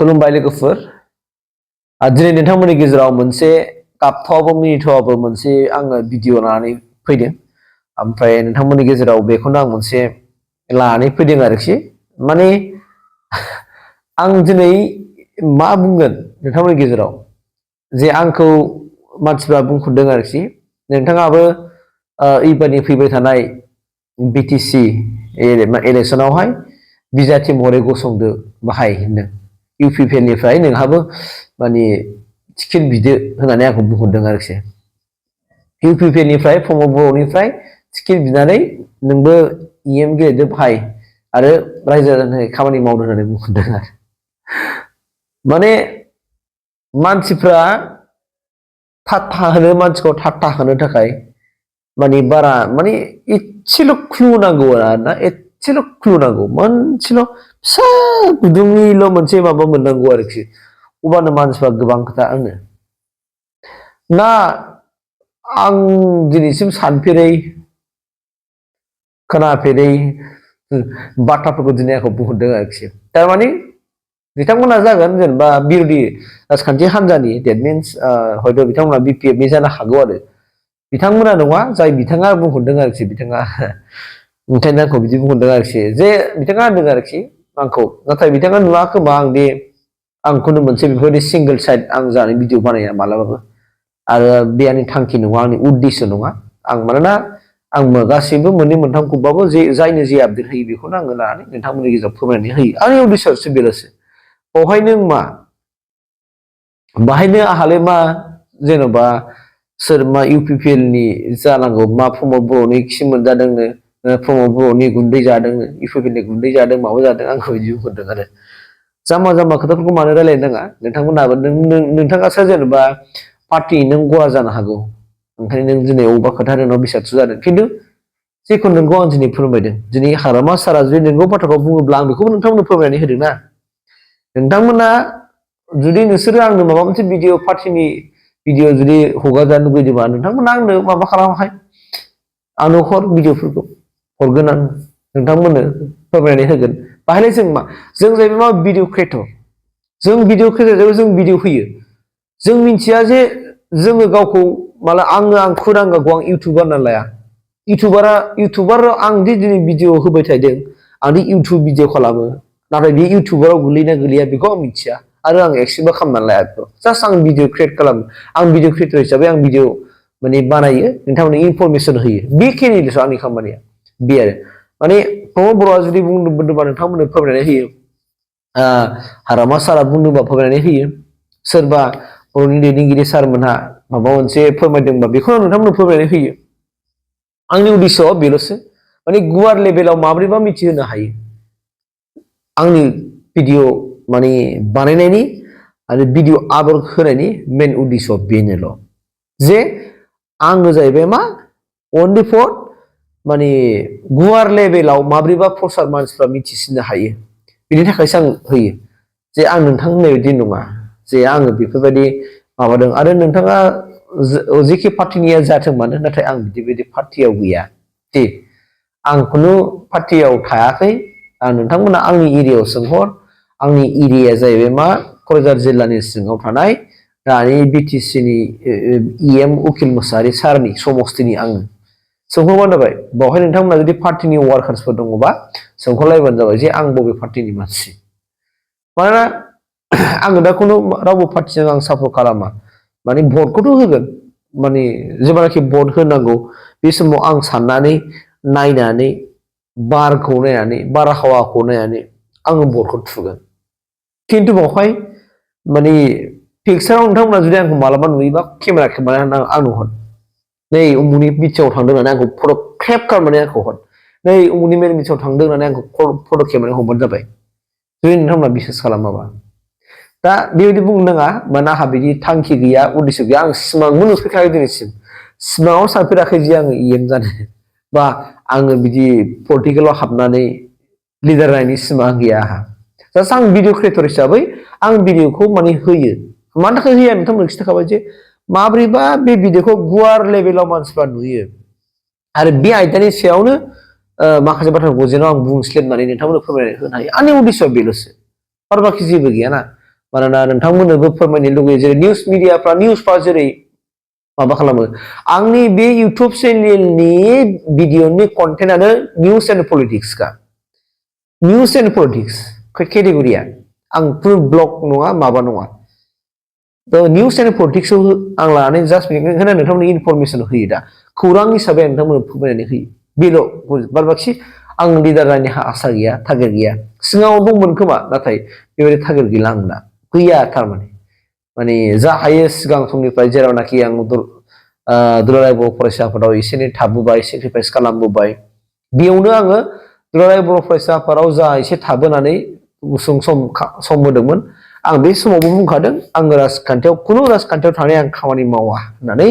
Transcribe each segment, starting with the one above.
खुलुमबाय लोगोफोर दिनै नोंथांमोननि गेजेराव मोनसे गाबथावाबो मिनिथावाबो मोनसे आङो भिडिअ लानानै फैदों ओमफ्राय नोंथांमोननि गेजेराव बेखौनो आं मोनसे लानानै फैदों आरोखि माने आं दिनै मा बुंगोन नोंथांमोननि गेजेराव जे आंखौ मानसिफ्रा बुंखुदों आरोखि नोंथाङाबो एबारनि फैबाय थानाय बिटिसि इलेक्सनावहाय बिजाथि महरै गसंदो बाहाय होनदों इउपिपिएलनिफ्राय नोंहाबो माने टिकेट बिदो होननानै आंखौ बुंहरदों आरोखि इउपिपिएलनिफ्राय प्रमद बर'निफ्राय टिकेट बिनानै नोंबो इएम गेलेदो भाइ आरो रायजो राजानि खामानि मावदो होननानै बुंहरदों आरो माने मानसिफ्रा थाथा होनो मानसिखौ थाथा होनो थाखाय माने बारा माने एसेल' क्लु नांगौ आरोना एसेल' क्लु नांगौ मोनसेल' फिसा गुदुंनिल' मोनसे माबा मोननांगौ आरोखि अब्लानो मानसिफ्रा गोबां खोथा होनो ना आं दिनैसिम सानफेरै खोनाफेरै बाथ्राफोरखौ दिनै आंखौ बुंहरदों आरोखि थारमाने बिथांमोना जागोन जेनेबा बिरोधि राजखान्थि हान्जानि डेट मिन्स हयथ' बिथांमोना बिपिएफनि जानो हागौ आरो बिथांमोना नङा जाय बिथाङा बुंहरदों आरोखि बिथाङा ओंखायनो आंखौ बिदि बुंहरदों आरोखि जे बिथाङा होनदों आरोखि आंखौ नाथाय बिथाङा नुवा खोमा आं दे आंखौनो मोनसे बेफोरबायदि सिंगल साइड आं जानाय भिडिअ बानाया मालाबाबो आरो बे आंनि थांखि नङा आंनि उद्देश्य नङा आं मानोना आं गासैबो मोननै मोनथामखौबाबो जे जायनो जे आपडेट होयो बेखौनो आङो लानानै नोंथांमोननि गेजेराव फोरमायनानै होयो आंनि उद्देश्यसो बेल'सो बेवहाय नों मा बाहायनो आहालाय मा जेन'बा सोर मा इउपिपिएलनि जानांगौ मा प्रमद बर'नि खि मोनजादोंनो प्रमद बर'नि गुन्दै जादोंनो इउपिपिएलनि गुन्दै जादों माबा जादों आंखौ बिदि बुंहरदों आरो जाम्बा जाम्बा खोथाफोरखौ मानो रायलायनो नाङा नोंथांमोनाबो नोंथाङासो जेनेबा पार्टि नों गवा जानो हागौ ओंखायनो नों दिनै अबेबा खोथा नोंनाव बिसायख'थि जादों खिन्थु जेखौ नोंगौ आं दिनै फोरमायदों दिनै हाग्रामा सारा जुदि नोंगौ बाथ्राखौ बुङोब्ला आं बेखौबो नोंथांमोननो फोरमायनानै होदों ना नोंथांमोना जुदि नोंसोरो आंनो माबा मोनसे भिडिअ पार्टिनि भिडिअ जुदि हगारजानो लुगैदोंबा नोंथांमोना आंनो माबा खालामहाय आंनो हर भिडिअफोरखौ हरगोन आं नोंथांमोननो फोरमायनानै होगोन बाहायलाय जों मा जों जाहैबाय मा भिडिअ क्रिएटर जों भिडिअ क्रिएटर जों भिडिअ होयो जों मिथिया जे जोङो गावखौ माला आं खुद आं गावखौ आं इउटुबार होनना लाया इउटुबार आं दि दिनै भिडिअ होबाय थादों आं दि इउटुब भिडिअ खालामो नाथाय बे इउटुबाराव गोलैना गोलैया बेखौ आं मिथिया आरो आं एक्सेप्टबो खालामनानै लाया बेखौ जास्ट आं भिडिअ क्रिएट खालामो आं भिडिअ क्रिएटर हिसाबै आं भिडिअ माने बानायो नोंथांमोननो इनफरमेसन होयो बेखिनिल'सो आंनि खामानिया बे आरो माने प्रमद बर'आ जुदि बुंदोंबा नोंथांमोननो फोरमायनानै होयो हाग्रामा सारा बुंदोंबा फोरमायनानै होयो सोरबा बर'नि दैदेनगिरि सारमोनहा माबा मोनसे फोरमायदोंबा बेखौ आं नोंथांमोननो फोरमायनानै होयो आंनि उद्देश्यआ बेल'सो माने गुवार लेभेलाव माब्रैबा मिथिहोनो हायो आंनि भिडिअ माने बानायनायनि आरो भिडिअ आपल'ड होनायनि मेन उद्देश्यआ बेनोल' जे आङो जाहैबाय मा अनलि फर माने गुवार लेभेलाव माब्रैबा प्रसार मानसिफ्रा मिथिसिननो हायो बेनि थाखायसो आं होयो जे आं नोंथां होननाय बायदि नङा जे आङो बेफोरबायदि माबादों आरो नोंथाङा जेखि पार्टिनिया जाथों मानो नाथाय आं बिदि पार्टियाव गैया दे आं खुनु पार्टियाव थायाखै आं नोंथांमोना आंनि एरियायाव सोंहर आंनि एरियाया जाहैबाय मा क'क्राझार जिल्लानि सिङाव थानाय दानि बिटिसिनि इएम उकिल मोसाहारि सारनि समस्तिनि आङो सोंहरबानो जाबाय बेवहाय नोंथांमोना जुदि पार्टिनि वार्कार्सफोर दङबा सोंहरलायबानो जाबाय जे आं बबे पार्टिनि मानसि मानोना आङो दा खुनु रावबो पार्टिजों आं सापर्ट खालामा माने भटखौथ' होगोन माने जेब्लानाखि भट होनांगौ बे समाव आं साननानै नायनानै बारखौ नायनानै बारहावाखौ नायनानै आङो भटखौ थुगोन खिन्थु बेवहाय माने पिक्साराव नोंथांमोना जुदि आंखौ मालाबा नुयोबा केमेरा खेबनानै आंनो हर नै उमुनि बिटिआव थांदों होननानै आंखौ फट' क्रेप खालामनानै आंखौ हर नै उमुनि मेन बिटिआव थांदों होननानै आंखौ फट' खेबनानै हरबानो जाबाय जुदि नोंथांमोना बिसास खालामाबा दा बेबायदि बुंनो नाङा मानोना आंहा बिदि थांखि गैया उद्देश्य गैया आं सिमांबो नुफेरखायाखै दिनैसिम सिमाङाव सानफेराखै जे आङो इएम जानो बा आङो बिदि पलिटिकेलाव हाबनानै लिडार जानायनि सिमां गैया आंहा जास्ट आं भिडिअ क्रिएटर हिसाबै आं भिडिअखौ माने होयो मानि थाखाय होयो नोंथांमोन खिन्थाखाबाय जे माब्रैबा बे भिडिअखौ गुवार लेभेलाव मानसिफ्रा नुयो आरो बे आयदानि सायावनो माखासे बाथ्राखौ जेन' आं बुंस्लिबनानै नोंथांमोननो फोरमायनानै होनो हायो आंनि उद्देश्यआ बेल'सो आरो बाखि जेबो गैयाना मानोना नोंथांमोननोबो फोरमायनो लुगैयो जेरै निउसफ्रा जेरै माबा खालामो आंनि बे इउटुब चेनेलनि भिडिअनि कन्टेन्टआनो निउस एन्ड पलिटिक्सखा निउस एन्ड पलिटिक्स केटेगरिया आं फुल ब्लग नङा माबा नङा निउस एन्ड पलिटिक्सआव आं लानानै जास्ट बेनिखायनो नोंथांमोननो इनफरमेसन होयो दा खौरां हिसाबै आं नोंथांमोननो फोरमायनानै होयो बेल' बाद बाखि आं लिडार जानायनि आसा गैया टारगेट गैया सिगाङाव दंमोन खोमा नाथाय बेबायदि टारगेट गैला आं दा गैया थारमाने माने जा हायो सिगां समनिफ्राय जेरावनाखि आं दुलाराय बर' फरायसा आफादाव एसे एनै थाबोबाय सेक्रिफाइस खालामबोबाय बेयावनो आङो दुलाराय बर' फरायसा आफादाव जा एसे थाबोनानै गुसुं सम होदोंमोन आं बे समावबो बुंखादों आङो राजखान्थियाव खुनु राजखान्थियाव थानाय आं खामानि मावा होननानै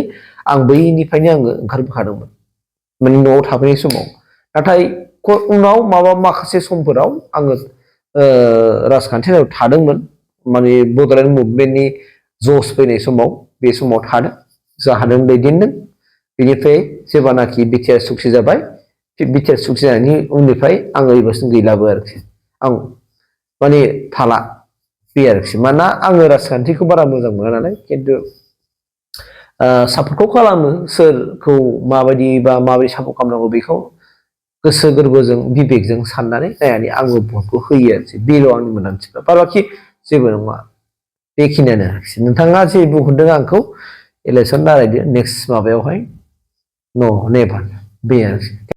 आं बैनिफ्रायनो आङो ओंखारबोखादोंमोन माने न'आव थाफैनाय समाव नाथाय उनाव माखासे समफोराव आङो राजखान्थियाव थादोंमोन माने बड'लेण्ड मुभमेन्टनि जस फैनाय समाव बे समाव थादों जा हादों दैदेनदों बेनिफ्राय जेब्लानाखि बिटिआर सुक्ति जाबाय बिटिआर सुक्ति जानायनि उननिफ्राय आङो एबारसिम गैलाबो आरोखि आं माने थाला बे आरोखि मानोना आङो राजखान्थिखौ बारा मोजां मोना नालाय खिन्थु सापर्टखौ खालामो सोरखौ माबायदि बा माबायदि सापर्ट खालामनांगौ बेखौ गोसो गोरबोजों बिबेकजों साननानै नायनानै आंबो भटखौ होयो आरोखि बेल' आंनि मोन्दांथिफ्रा बाखि जेबो नङा बेखिनियानो आरोखि नोंथाङा जे बुंहरदों आंखौ इलेक्सन दारायदो नेक्स्ट माबायावहाय नो नेभार बे आरोखि